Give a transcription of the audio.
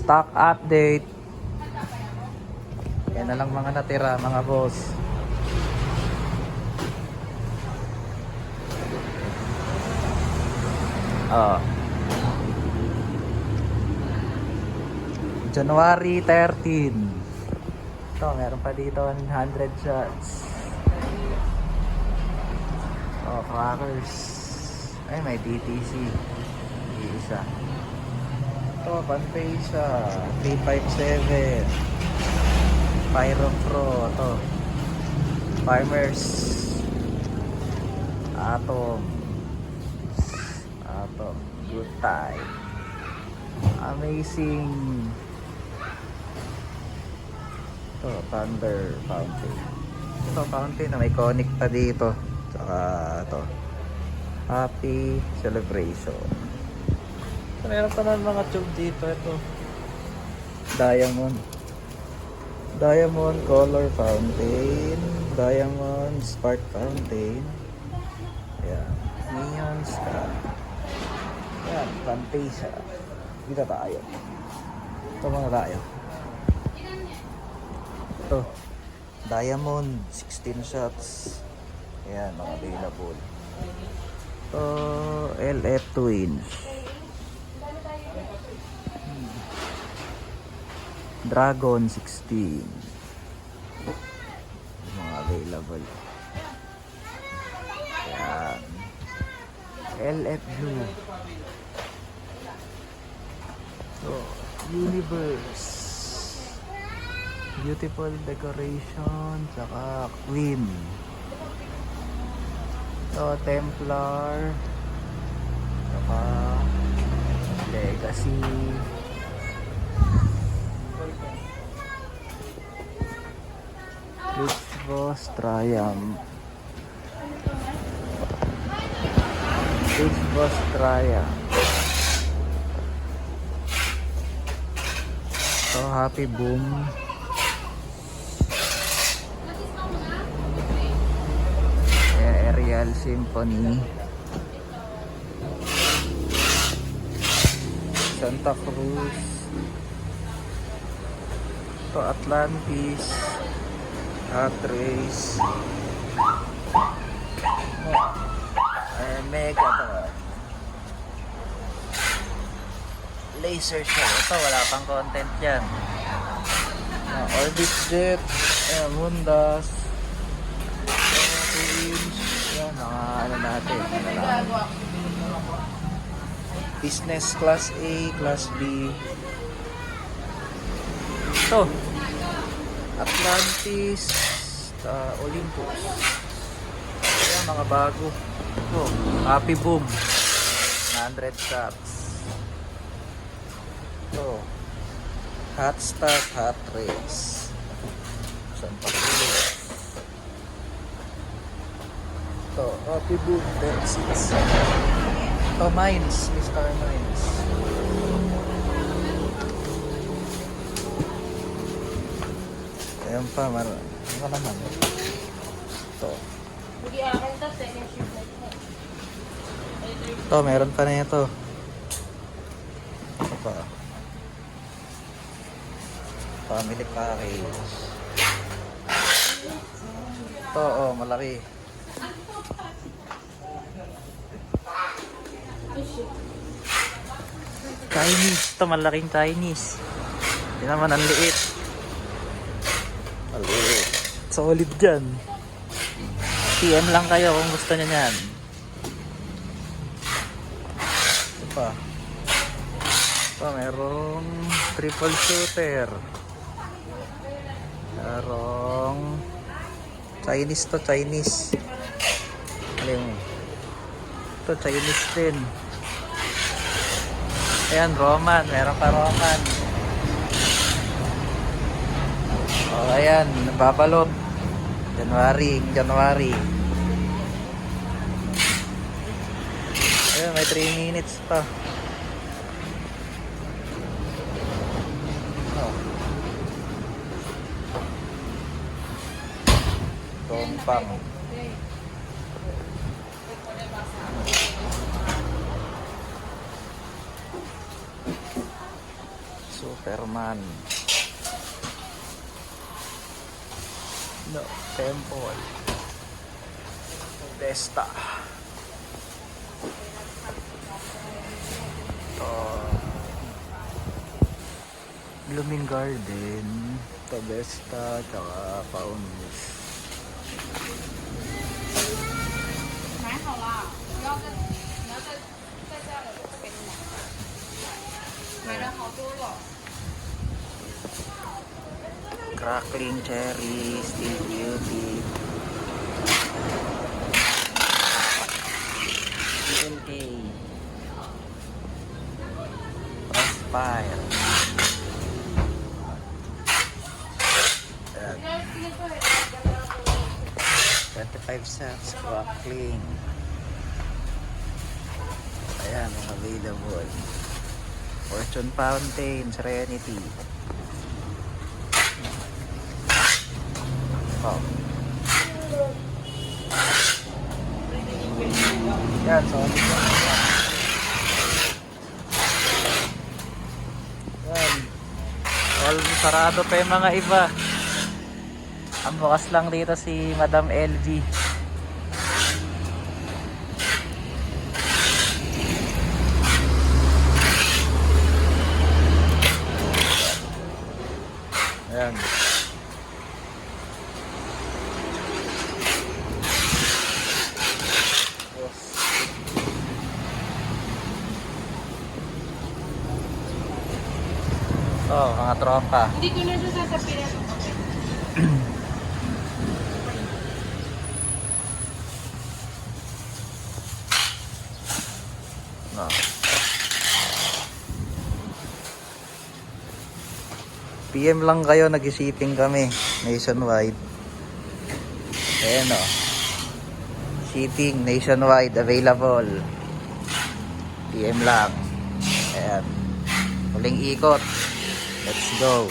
Stock update. Yan na lang mga natira mga boss. January 13. Ito, meron pa dito 100 shots. Crackers. Ay, may DTC. Isa. Ito, Panpay siya. 357. Pyro Pro. Ito. Farmers. Atom. Good time. Amazing. Ito, Thunder Fountain. Ito, fountain na may conic pa dito. Tsaka ito, Happy Celebration. So, meron pa naman mga tube dito. Ito, Diamond Color Fountain, Diamond Spark Fountain. Ayan, Neon Sky. Ayan, Fantasia. Dito tayo. Ito mga tayo. Ito, Diamond 16 shots. Ayan, mga available. Ito, LF 2 inch. Dragon 16. Mga available. Ayan. LF Blue. So, Universe. Beautiful decoration. Tsaka Queen. So, Templar. Tsaka Legacy. Rich Boss Triumph. Rich Boss Triumph. So, Happy Boom. Aerial Symphony. Santa Cruz. To Atlantis. Hot Race. Mega to. Laser show. Ito, wala pang content yan. Orbit Jet. Mundas. 2 inch. Yan, mga ano natin. Business Class A, Class B. Ito. Atlantis. Olympus. Ayan, mga bago. Ito, Happy Boom. 100 shots. Ito, Hot Stock, Hot Race. Santa Cruz. Ito, Happy Boom, 36. Ito, Mines, Mr. Mines. Ayan pa, marami. Ano naman? Ito. Ito, meron pa na ito. Ito pa. Family package. Ito, oh, malaki. Chinese. Ito, malaking Chinese. Hindi naman ang liit. Maliit. Solid dyan. PM lang kayo kung gusto nyo yan. Ito pa. Ito, merong triple shooter. Merong Chinese to, Chinese. Alam mo. Ito, Chinese din. Ayan, Roman. Meron pa Roman. O, ayan. Nababalot. January. Ayan, may 3 minutes pa. Tompang. Superman. No, Temple. Vesta. Blooming Garden. Ito Vesta, tsaka Paunus. 买好啦，不要再，你要再加了，我给你买。买了好多了。 Crackling cherry, still beauty. TNT. Crossfire. Ayan. 25 cents crackling. Ayan, available. Fortune Fountain, Serenity. Oh. Yan, so yan. All sarado pa yung mga iba. Ang bukas lang dito si Madam LV. Ayan. Oh, mga tropa. Hindi ko na siya sasabihin. No. PM lang kayo, nag-shipping kami nationwide. Ayan o. Shipping nationwide available. PM lang. Ayan. Huling ikot. Let's go.